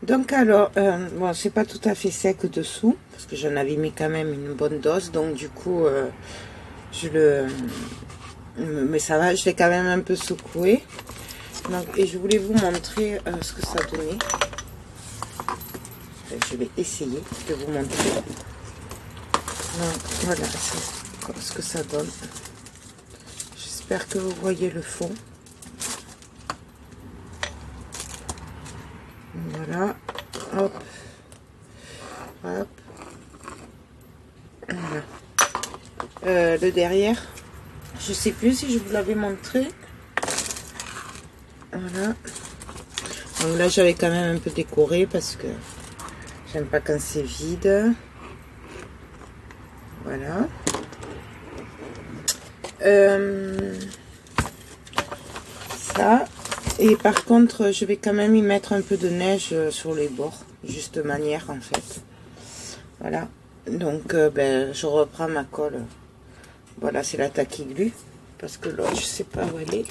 Donc alors, bon, c'est pas tout à fait sec dessous, parce que j'en avais mis quand même une bonne dose, donc du coup, mais ça va, je l'ai quand même un peu secoué. Donc, et je voulais vous montrer ce que ça donnait. Je vais essayer de vous montrer. Donc voilà, ce que ça donne. J'espère que vous voyez le fond. Voilà, hop, hop, voilà. Le derrière, je sais plus si je vous l'avais montré. Voilà. Donc là, j'avais quand même un peu décoré parce que j'aime pas quand c'est vide. Voilà. Ça. Et par contre, je vais quand même y mettre un peu de neige sur les bords, juste de manière en fait. Voilà. Donc, ben, je reprends ma colle. Voilà, c'est la Tacky Glue. Parce que là, je sais pas où elle est.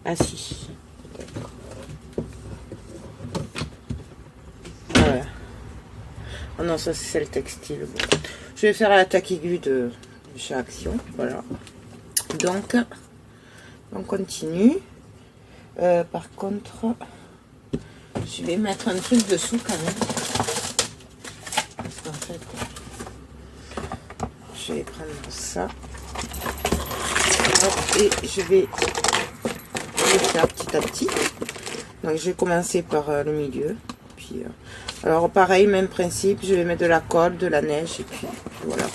Ah si, peut-être. Voilà. Oh non, ça c'est celle textile. Bon. Je vais faire la Tacky Glue de chez Action. Voilà. Donc, on continue. Par contre, je vais mettre un truc dessous quand même. Parce qu'en fait, je vais prendre ça. Et je vais le faire petit à petit. Donc, je vais commencer par le milieu. Puis, alors, pareil, même principe. Je vais mettre de la colle, de la neige. Et puis, voilà.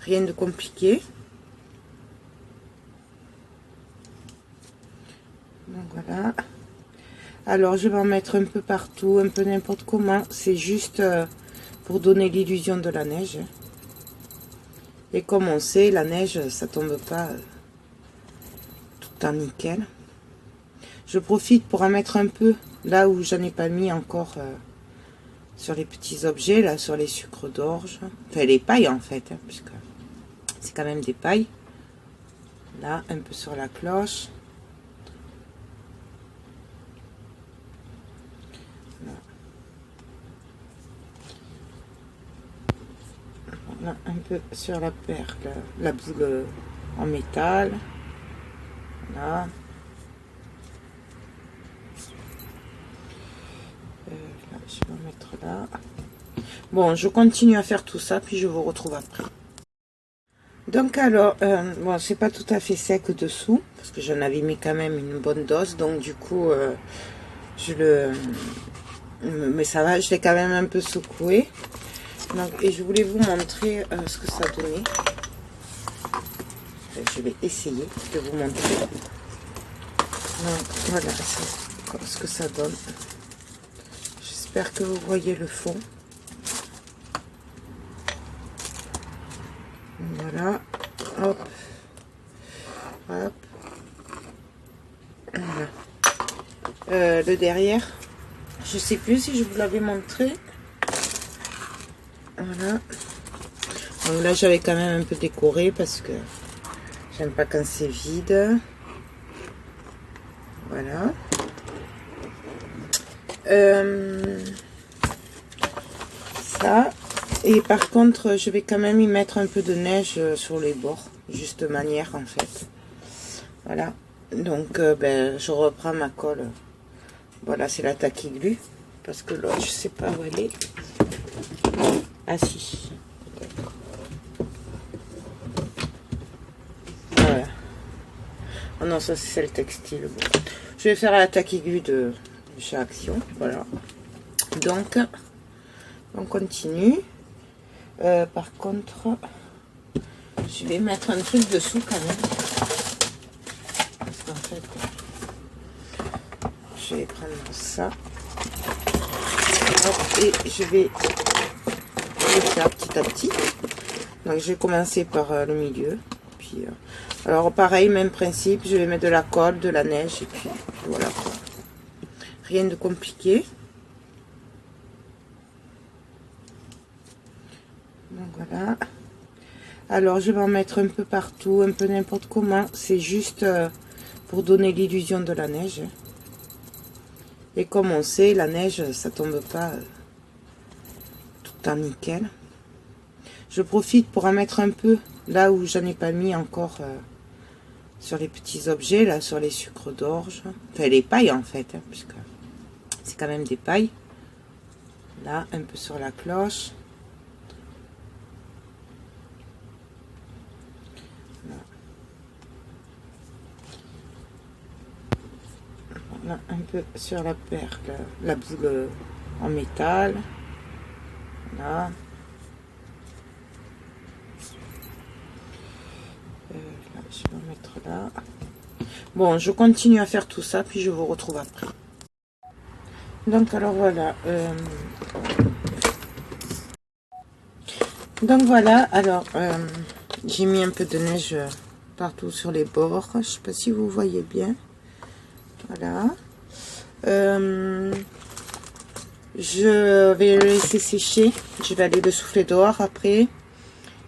Rien de compliqué. Donc voilà. Alors je vais en mettre un peu partout, un peu n'importe comment. C'est juste pour donner l'illusion de la neige. Et comme on sait, la neige, ça tombe pas tout en nickel. Je profite pour en mettre un peu là où j'en ai pas mis encore sur les petits objets, là sur les sucres d'orge. Enfin les pailles en fait, hein, puisque c'est quand même des pailles. Là, un peu sur la cloche. Là, un peu sur la perle, la boule en métal. Là. Là, je vais en mettre là. Bon, je continue à faire tout ça, puis je vous retrouve après. Donc alors, bon, c'est pas tout à fait sec dessous, parce que j'en avais mis quand même une bonne dose, donc du coup, mais ça va, je l'ai quand même un peu secoué. Donc, et je voulais vous montrer ce que ça donnait. Je vais essayer de vous montrer. Donc voilà, ce que ça donne. J'espère que vous voyez le fond. Voilà, hop, hop, voilà. Le derrière, je sais plus si je vous l'avais montré. Voilà. Donc là, j'avais quand même un peu décoré parce que j'aime pas quand c'est vide. Voilà. Ça. Et par contre, je vais quand même y mettre un peu de neige sur les bords, juste de manière en fait. Voilà. Donc, ben, je reprends ma colle. Voilà, c'est la Tacky Glue. Parce que là, je sais pas où elle est. Ah si, peut-être. Voilà. Oh non, ça c'est celle textile. Bon. Je vais faire la Tacky Glue de chez Action. Voilà. Donc, on continue. Par contre, je vais mettre un truc dessous quand même. je vais prendre ça. Et je vais le faire petit à petit. Donc je vais commencer par le milieu. Puis, alors pareil, même principe, je vais mettre de la colle, de la neige et puis voilà quoi. Rien de compliqué. Donc voilà. Alors je vais en mettre un peu partout, un peu n'importe comment. C'est juste pour donner l'illusion de la neige. Et comme on sait, la neige, ça tombe pas tout en nickel. Je profite pour en mettre un peu là où j'en ai pas mis encore sur les petits objets, là sur les sucres d'orge. Enfin les pailles en fait, hein, puisque c'est quand même des pailles. Là, un peu sur la cloche. Voilà, un peu sur la perle, la boule en métal. Voilà. Là, je vais en mettre là. Bon, je continue à faire tout ça, puis je vous retrouve après. Donc, alors voilà. Donc voilà, alors j'ai mis un peu de neige partout sur les bords. Je sais pas si vous voyez bien. Voilà. Je vais le laisser sécher. Je vais aller le souffler dehors après.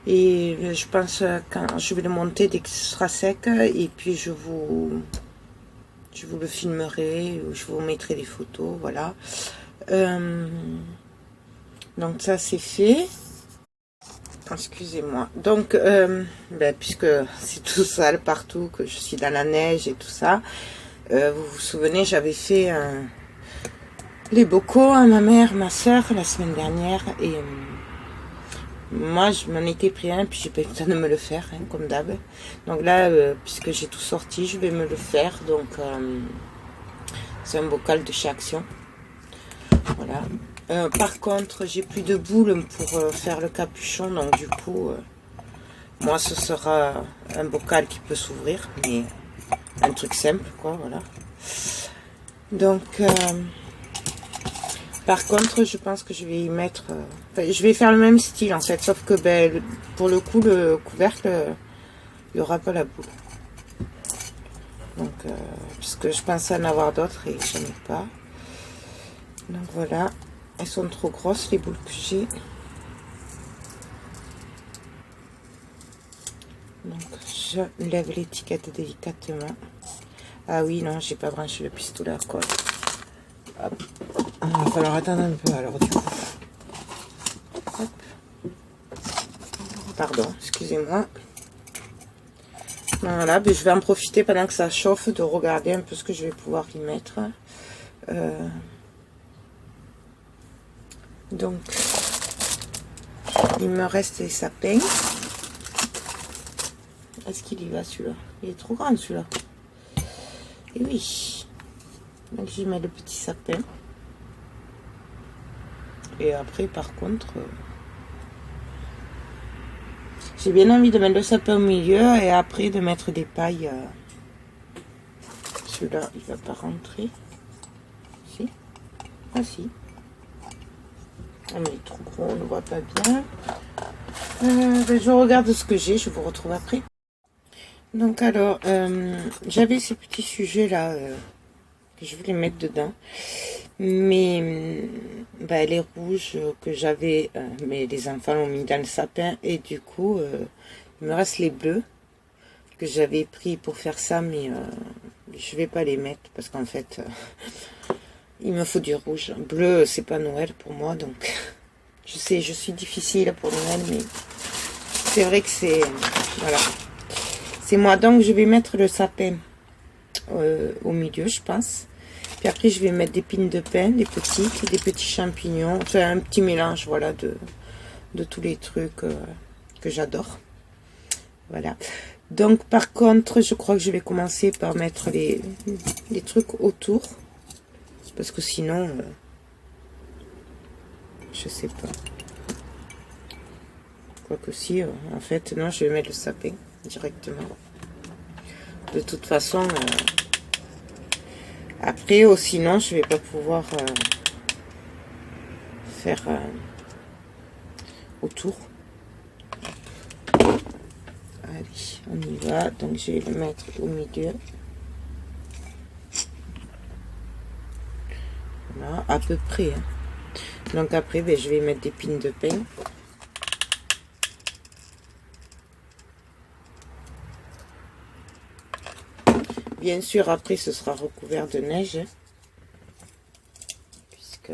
Et je pense quand je vais le monter dès que ce sera sec. Et puis je vous le filmerai. Je vous mettrai des photos. Voilà. Donc ça c'est fait. Excusez-moi. Donc, puisque c'est tout sale partout, que je suis dans la neige et tout ça, vous vous souvenez, j'avais fait les bocaux à ma mère, ma soeur, la semaine dernière, et moi, je m'en étais pris un, puis j'ai pas eu le temps de me le faire, hein, comme d'hab. Donc là, puisque j'ai tout sorti, je vais me le faire. Donc, c'est un bocal de chez Action. Voilà. Par contre, j'ai plus de boules pour faire le capuchon, donc du coup, moi ce sera un bocal qui peut s'ouvrir, mais un truc simple, quoi, voilà. Donc, par contre, je pense que je vais y mettre, je vais faire le même style en fait, sauf que pour le coup, le couvercle, il n'y aura pas la boule. Donc, puisque je pensais en avoir d'autres et j'en ai pas. Donc voilà. Elles sont trop grosses les boules que j'ai. Donc je lève l'étiquette délicatement. Ah oui, non, j'ai pas branché le pistolet à colle. Hop. Il va falloir attendre un peu alors du coup. Hop. Pardon, excusez-moi. Voilà, je vais en profiter pendant que ça chauffe de regarder un peu ce que je vais pouvoir y mettre. Donc, il me reste les sapins. Est-ce qu'il y va celui-là? Il est trop grand celui-là. Et oui. Donc, j'y mets le petit sapin. Et après, par contre, j'ai bien envie de mettre le sapin au milieu et après de mettre des pailles. Celui-là, il va pas rentrer. Si. Ah si. Ah, mais il est trop gros, on ne voit pas bien. Je regarde ce que j'ai, je vous retrouve après. Donc alors, j'avais ces petits sujets là que je voulais mettre dedans. Mais les rouges que j'avais, mais les enfants l'ont mis dans le sapin. Et du coup, il me reste les bleus que j'avais pris pour faire ça. Mais je vais pas les mettre parce qu'en fait... il me faut du rouge. Bleu, c'est pas Noël pour moi, donc je sais, je suis difficile pour Noël, mais c'est vrai que c'est... Voilà. C'est moi, donc je vais mettre le sapin au milieu, je pense. Puis après, je vais mettre des pines de pin, des petits champignons. Enfin, un petit mélange, voilà, de tous les trucs que j'adore. Voilà. Donc, par contre, je crois que je vais commencer par mettre les trucs autour. Parce que sinon, je sais pas. Quoique si, en fait, non, je vais mettre le sapin directement. De toute façon, Après, sinon, je vais pas pouvoir faire autour. Allez, on y va. Donc, je vais le mettre au milieu. Voilà, à peu près. Hein. Donc, après, ben, je vais mettre des pins de pain. Bien sûr, après, ce sera recouvert de neige. Hein, puisque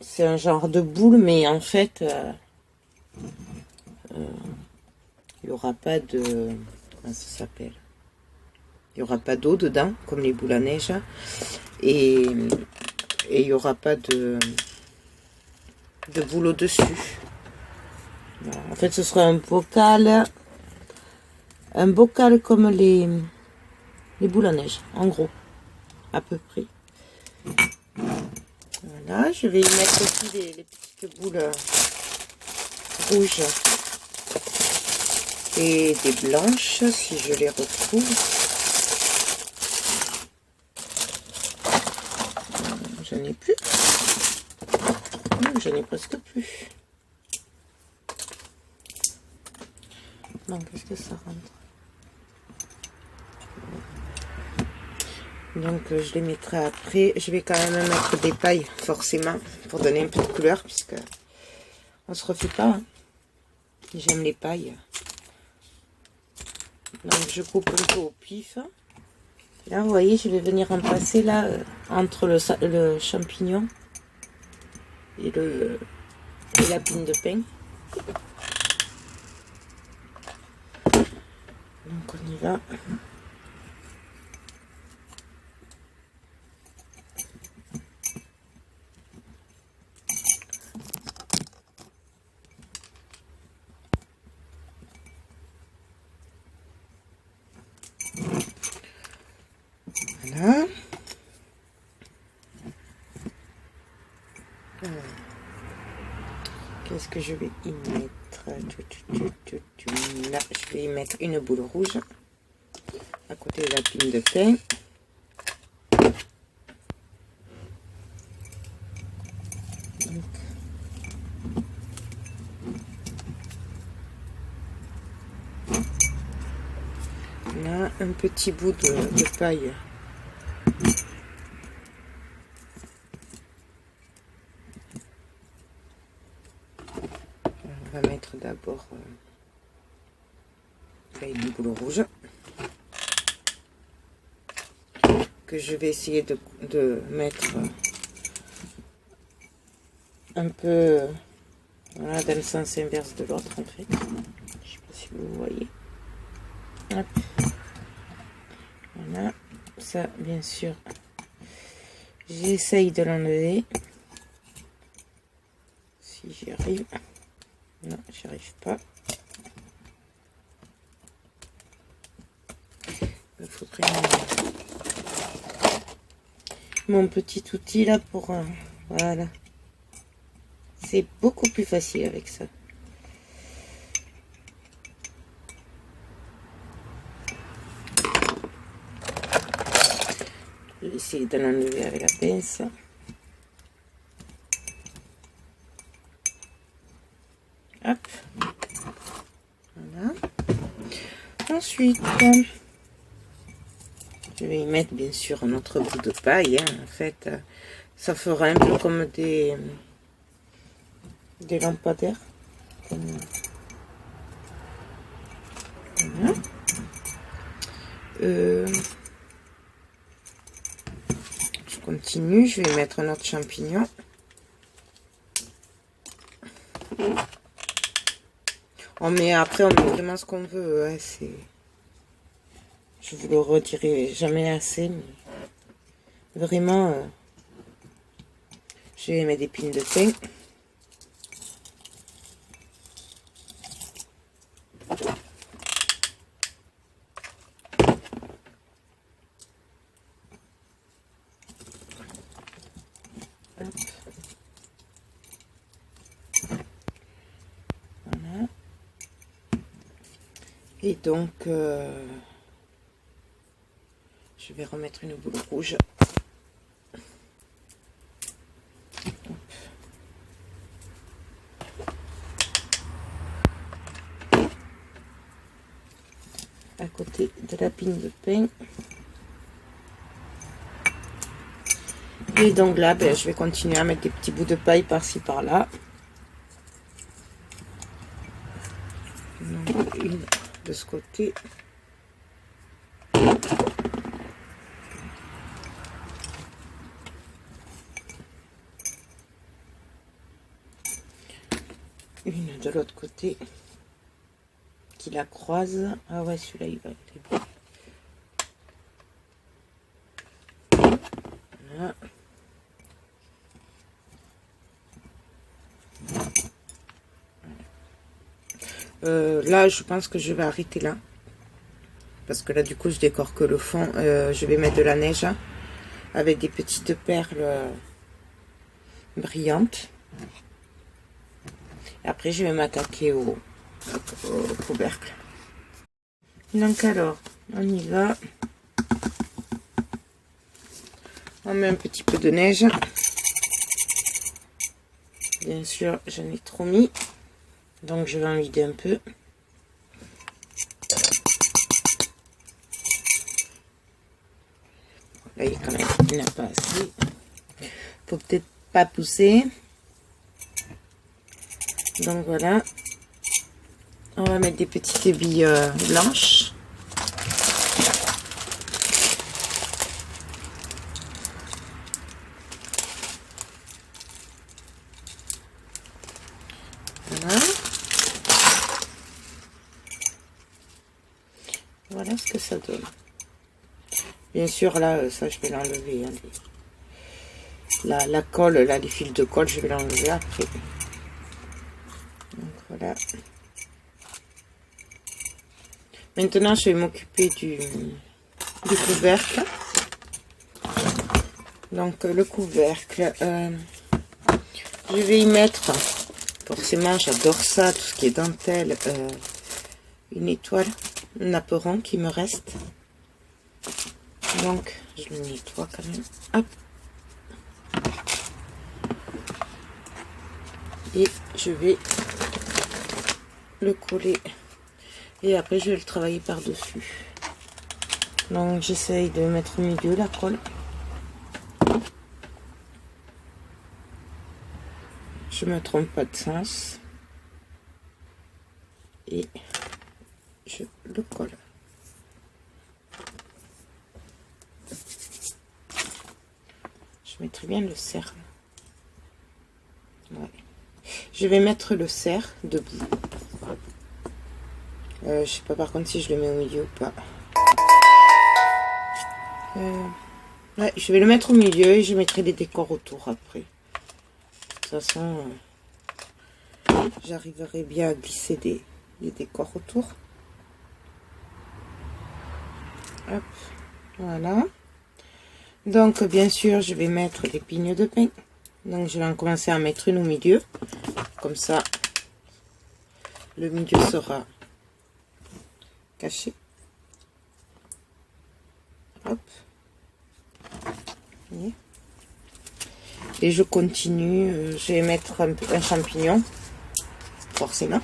c'est un genre de boule, mais en fait, il n'y aura pas de... Comment ça s'appelle? Il n'y aura pas d'eau dedans, comme les boules à neige. Et il n'y aura pas de boule au-dessus. Voilà. En fait, ce sera un bocal comme les boules à neige, en gros, à peu près. Voilà, je vais y mettre aussi les petites boules rouges et des blanches, si je les retrouve. J'en ai plus. J'en ai presque plus. Donc, qu'est-ce que ça rentre? Donc, je les mettrai après. Je vais quand même mettre des pailles, forcément, pour donner un peu de couleur, puisque on se refait pas. Hein. J'aime les pailles. Donc, je coupe un peu au pif. Là, vous voyez, je vais venir en passer là, entre le champignon et la pine de pain. Donc, on y va. Voilà. Qu'est-ce que je vais y mettre? Là, je vais y mettre une boule rouge à côté de la pine de pain. Là, un petit bout de paille. On va mettre d'abord une boule rouge que je vais essayer de mettre un peu voilà, dans le sens inverse de l'autre en fait. Je sais pas si vous voyez. Hop. Voilà, ça bien sûr j'essaye de l'enlever si j'y arrive. Non, j'y arrive pas. Il faudrait mon petit outil là pour voilà, c'est beaucoup plus facile avec ça. Je vais essayer de l'enlever avec la pince. Hop. Voilà. Ensuite, je vais y mettre bien sûr un autre bout de paille. Hein. En fait, ça fera un peu comme des lampadaires. Voilà. Je continue, je vais mettre un autre champignon. On met vraiment ce qu'on veut. Hein, je vous le redirai jamais assez, mais vraiment, je vais mettre des pines de pain. Voilà. Et donc, Je vais remettre une boule rouge. À côté de la pine de pain. Et donc là, ben, je vais continuer à mettre des petits bouts de paille par-ci par-là. Une de ce côté. Une de l'autre côté. Qui la croise. Ah ouais, celui-là, il va être bon. Voilà. Là, je pense que je vais arrêter là. Parce que là, du coup, je décore que le fond. Je vais mettre de la neige hein, avec des petites perles brillantes. Et après, je vais m'attaquer au couvercle. Donc alors, on y va. On met un petit peu de neige. Bien sûr, j'en ai trop mis. Donc, je vais en vider un peu. Là, il n'a pas assez. Faut peut-être pas pousser. Donc, voilà. On va mettre des petites billes blanches. Voilà. Voilà ce que ça donne. Bien sûr, là, ça, je vais l'enlever. Hein, la colle, là, les fils de colle, je vais l'enlever après. Donc, voilà. Maintenant, je vais m'occuper du couvercle. Donc, le couvercle, je vais y mettre, forcément, j'adore ça, tout ce qui est dentelle, une étoile, un naperon qui me reste. Donc, je le nettoie quand même. Hop. Et je vais le coller. Et après, je vais le travailler par-dessus. Donc, j'essaye de mettre au milieu la colle. Je me trompe pas de sens. Et je le colle. Je mettrai bien le cercle. Ouais. Je vais mettre le cerf debout. Je sais pas par contre si je le mets au milieu ou pas. Ouais, je vais le mettre au milieu et je mettrai des décors autour après. De toute façon, j'arriverai bien à glisser des décors autour. Hop, voilà. Donc, bien sûr, je vais mettre des pignes de pain. Donc, je vais en commencer à mettre une au milieu. Comme ça, le milieu sera caché. Hop. Et je continue. Je vais mettre un champignon. Forcément.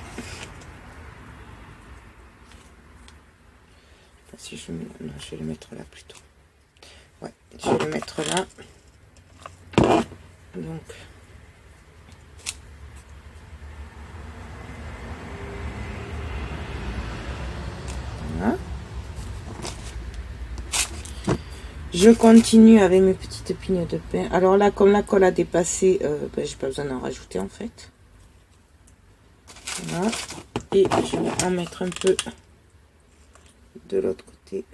Si je, non, je vais le mettre là plutôt. Ouais, je vais le mettre là. Donc. Voilà. Je continue avec mes petites pignes de pain. Alors là, comme la colle a dépassé, ben, j'ai pas besoin d'en rajouter en fait. Voilà. Et je vais en mettre un peu de l'autre côté.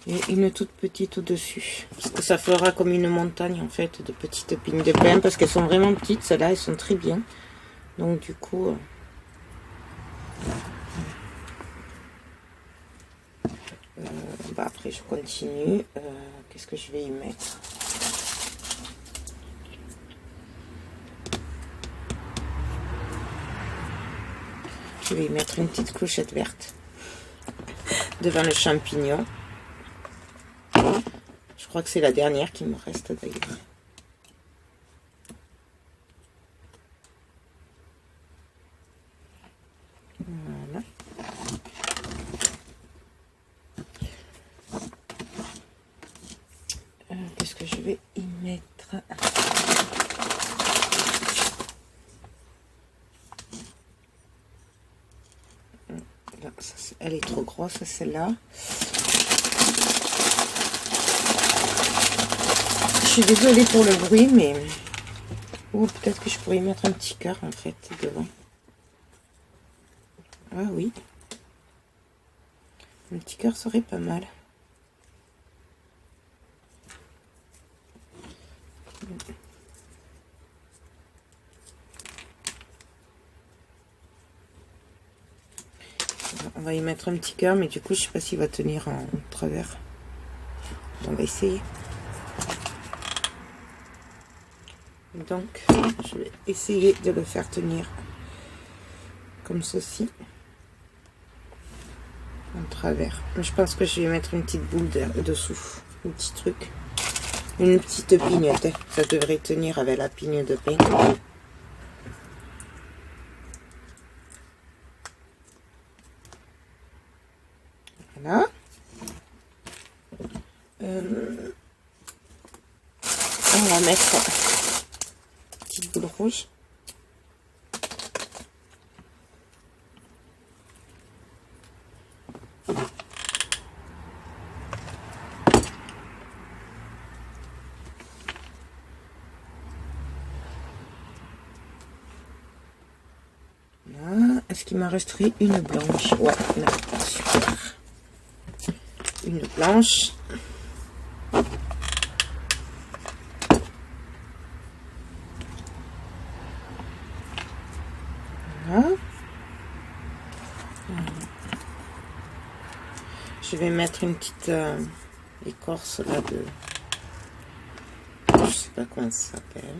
Et une toute petite au-dessus. Parce que ça fera comme une montagne en fait de petites pignes de pain. Parce qu'elles sont vraiment petites, celles-là, elles sont très bien. Donc du coup... bah après je continue. Qu'est-ce que je vais y mettre? Je vais y mettre une petite clochette verte. devant le champignon. Je crois que c'est la dernière qui me reste d'ailleurs. Voilà. Qu'est-ce que je vais y mettre? Là, ça, elle est trop grosse, celle-là. Je suis désolée pour le bruit, mais... Ou peut-être que je pourrais y mettre un petit cœur, en fait, devant. Ah oui. Un petit cœur serait pas mal. On va y mettre un petit cœur, mais du coup, je sais pas s'il va tenir en travers. On va essayer. Donc, je vais essayer de le faire tenir comme ceci. En travers. Je pense que je vais mettre une petite boule dessous. Un petit truc. Une petite pignette. Ça devrait tenir avec la pigne de pain. Voilà. On va mettre une petite boule rouge. Voilà. Est-ce qu'il m'en resterait une blanche? Ouais, là, super. Une blanche. Voilà. Je vais mettre une petite écorce là de... Je sais pas comment ça s'appelle.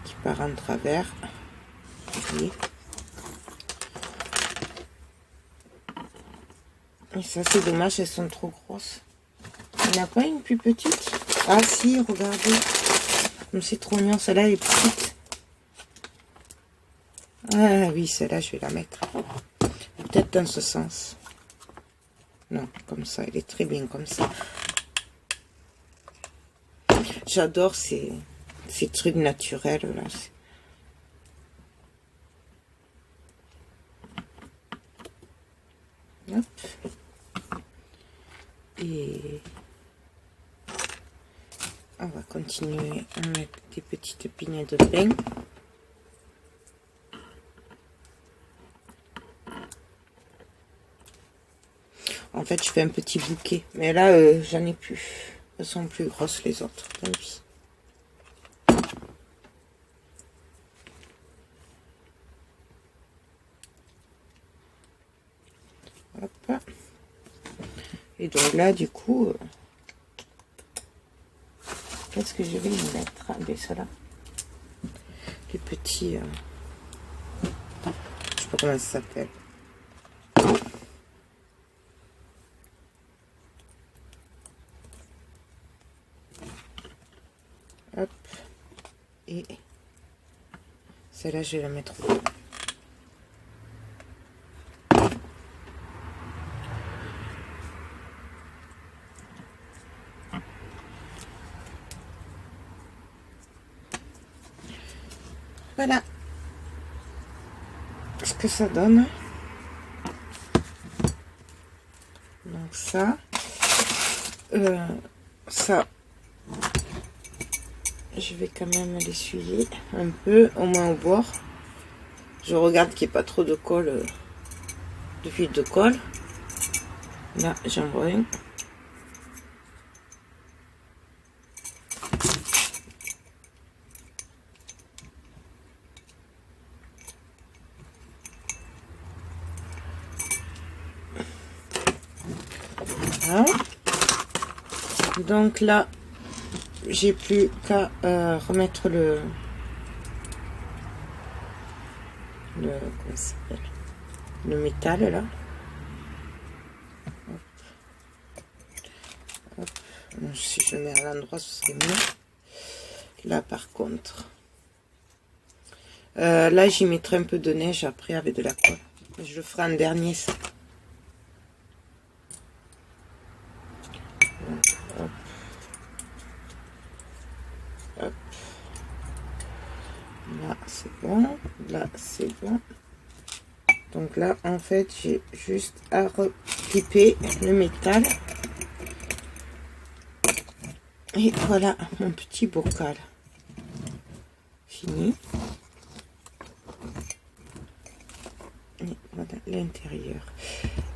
Qui part en travers. Et ça c'est dommage, elles sont trop grosses. Il n'y en a pas une plus petite? Ah si, regardez. C'est trop mignon, celle-là est petite. Ah oui, celle-là je vais la mettre. Peut-être dans ce sens. Non, comme ça, elle est très bien comme ça. J'adore ces trucs naturels là. Hop. Et on va continuer à mettre des petites pignes de pain. En fait, je fais un petit bouquet. Mais là, j'en ai plus. Elles sont plus grosses les autres. Tant pis. Hop. Et donc là, du coup, qu'est-ce que je vais y mettre? Ah, ben cela. Les petits... je sais pas comment ça s'appelle. Hop. Et celle-là, je vais la mettre au bout. Voilà ce que ça donne. Donc ça, je vais quand même l'essuyer un peu, au moins au bord. Je regarde qu'il n'y ait pas trop de colle, de fil de colle. Là, j'en vois un. Voilà. Donc là, j'ai plus qu'à remettre comment ça s'appelle, le métal là. Hop. Si je mets à l'endroit, ce serait mieux. Là par contre, là j'y mettrai un peu de neige après avec de la colle. Je le ferai en dernier ça. Hop. Hop. Là c'est bon, là c'est bon. Donc là en fait j'ai juste à recliper le métal. Et voilà mon petit bocal. Fini. Et voilà l'intérieur.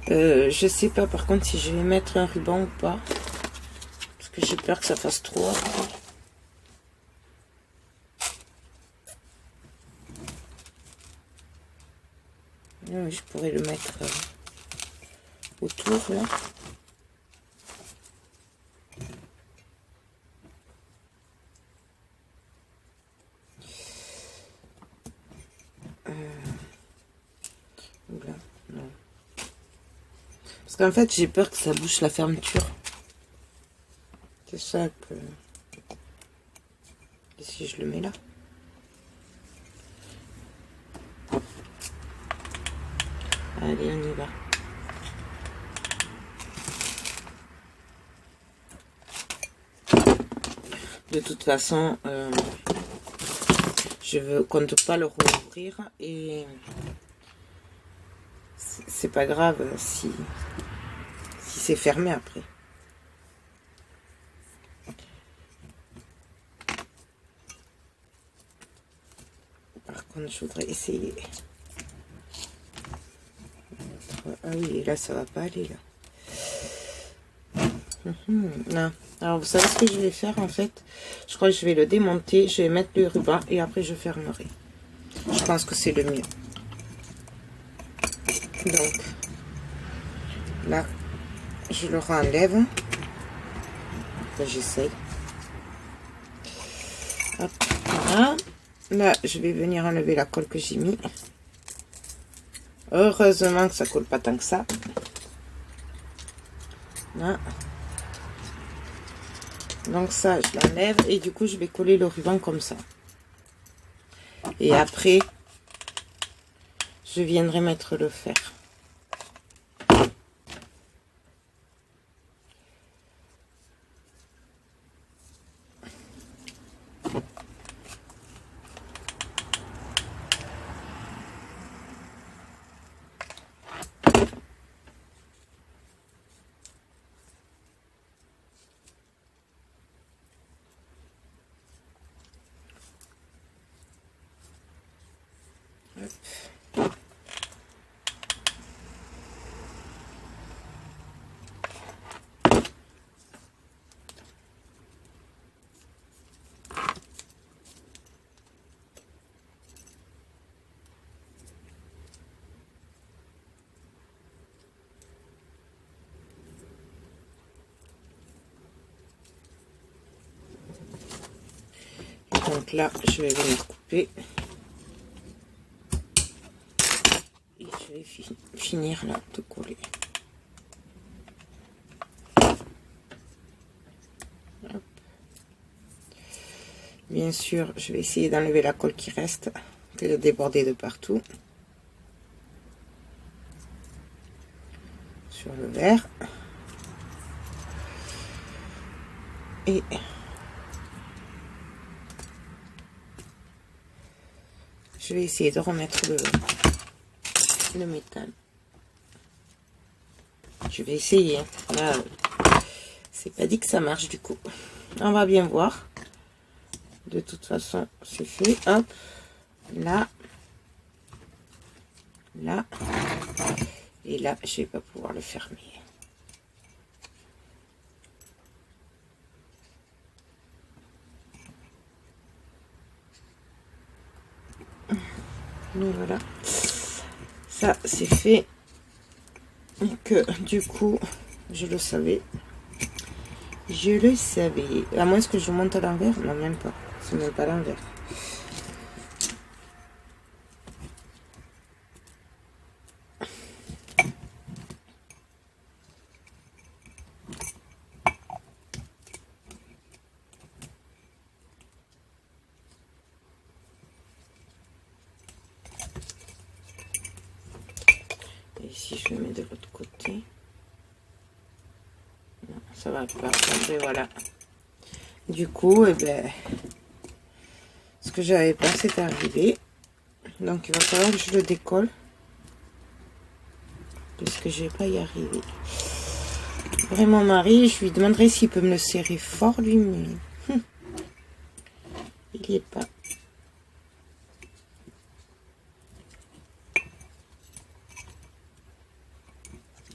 Je sais pas par contre si je vais mettre un ruban ou pas. Parce que j'ai peur que ça fasse trop. Oui, je pourrais le mettre autour là. Là, non. Parce qu'en fait j'ai peur que ça bouche la fermeture. C'est ça que... Et si je le mets là. Allez, on y va. De toute façon, je compte pas le rouvrir et c'est pas grave si c'est fermé après. Par contre, je voudrais essayer. Ah oui, là ça va pas aller là. Non. Alors vous savez ce que je vais faire en fait? Je crois que je vais le démonter, je vais mettre le ruban et après je fermerai. Je pense que c'est le mieux. Donc là, je le renlève. J'essaye. Hop, voilà. Là, je vais venir enlever la colle que j'ai mis. Heureusement que ça colle pas tant que ça. Là. Donc ça, je l'enlève et du coup, je vais coller le ruban comme ça. Et après, je viendrai mettre le fer. Donc là, je vais venir couper. Et je vais finir là de coller. Hop. Bien sûr, je vais essayer d'enlever la colle qui reste, de déborder de partout. Sur le verre. Et je vais essayer de remettre le métal. Je vais essayer. Là, c'est pas dit que ça marche du coup. On va bien voir. De toute façon, c'est fait. Hop. Là. Là. Et là, je vais pas pouvoir le fermer. Et voilà. Ça, c'est fait. Que du coup, je le savais. Je le savais. À moins que je monte à l'envers. Non, même pas. C'est même pas à l'envers. si je le mets de l'autre côté. Non, ça va pas tomber, voilà. Du coup, eh ben, ce que j'avais pas, c'est arrivé. Donc, il va falloir que je le décolle. Puisque je vais pas y arriver. Vraiment, mon mari, je lui demanderai s'il peut me le serrer fort, lui, mais il n'y est pas.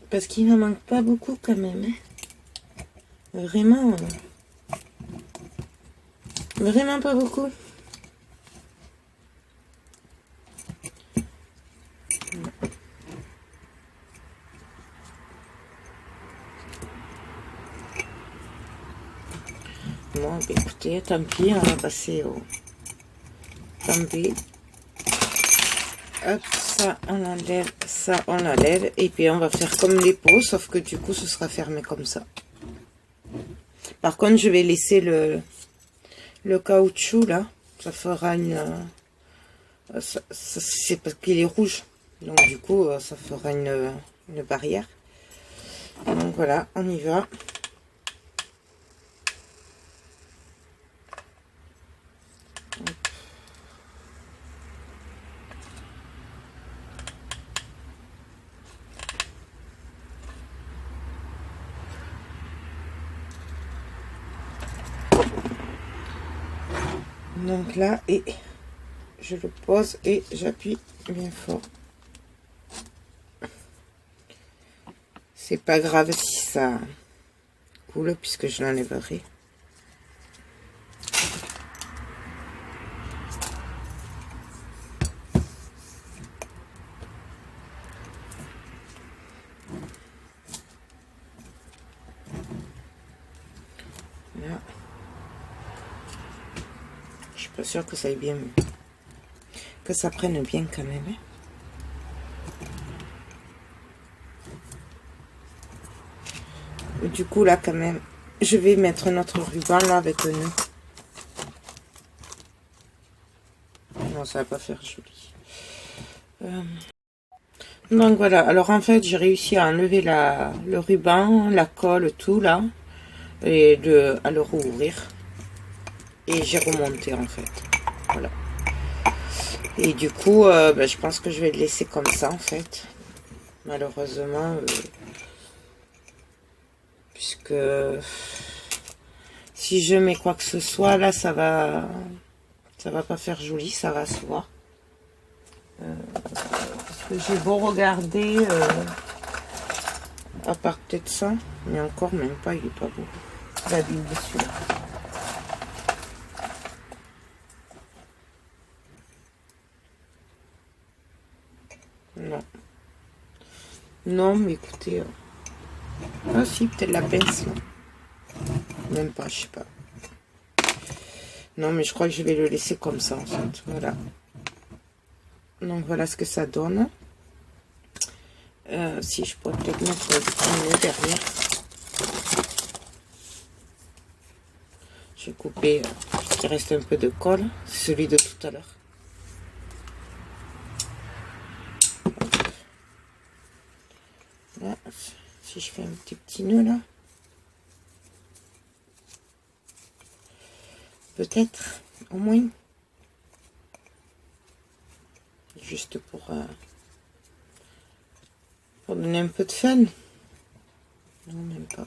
Parce qu'il n'en manque pas beaucoup quand même. Hein. Vraiment. Vraiment pas beaucoup. Bon, bah, écoutez, tant pis, on va passer au... Tant pis. Hop, ça on enlève, ça on enlève. Et puis on va faire comme les pots, sauf que du coup ce sera fermé comme ça. Par contre, je vais laisser le caoutchouc là. Ça fera une... c'est parce qu'il est rouge. Donc du coup, ça fera une barrière. Donc voilà, on y va. Donc là, et je le pose et j'appuie bien fort. C'est pas grave si ça coule puisque je l'enlèverai. Là. Je suis pas sûre que ça aille bien, que ça prenne bien quand même. Hein. Du coup là quand même, je vais mettre notre ruban là avec le nœud. Non, ça va pas faire joli. Donc voilà, alors en fait j'ai réussi à enlever le ruban, la colle, tout là, et à le rouvrir. Et j'ai remonté en fait. Voilà. Et du coup, ben, je pense que je vais le laisser comme ça en fait. Malheureusement, puisque si je mets quoi que ce soit là, ça va pas faire joli, ça va se voir. Parce que j'ai beau regarder, à part peut-être ça, mais encore même pas, il est pas beau. La bille dessus là. Non. Non, mais écoutez. Ah si, peut-être la pince. Là. Même pas, je sais pas. Non, mais je crois que je vais le laisser comme ça, en fait. Voilà. Donc, voilà ce que ça donne. Si je pourrais peut-être mettre le nœud derrière. Je vais couper ce qui reste un peu de colle. Celui de tout à l'heure. Là, si je fais un petit nœud là. Peut-être, au moins. Juste pour donner un peu de fun. Non, même pas.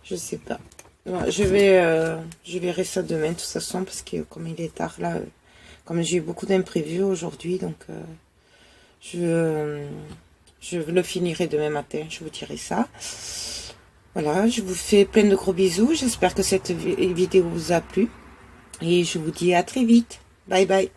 Je sais pas. Ouais, je verrai ça demain de toute façon parce que comme il est tard là, comme j'ai eu beaucoup d'imprévus aujourd'hui, donc je le finirai demain matin, je vous dirai ça. Voilà, je vous fais plein de gros bisous. J'espère que cette vidéo vous a plu. Et je vous dis à très vite. Bye bye.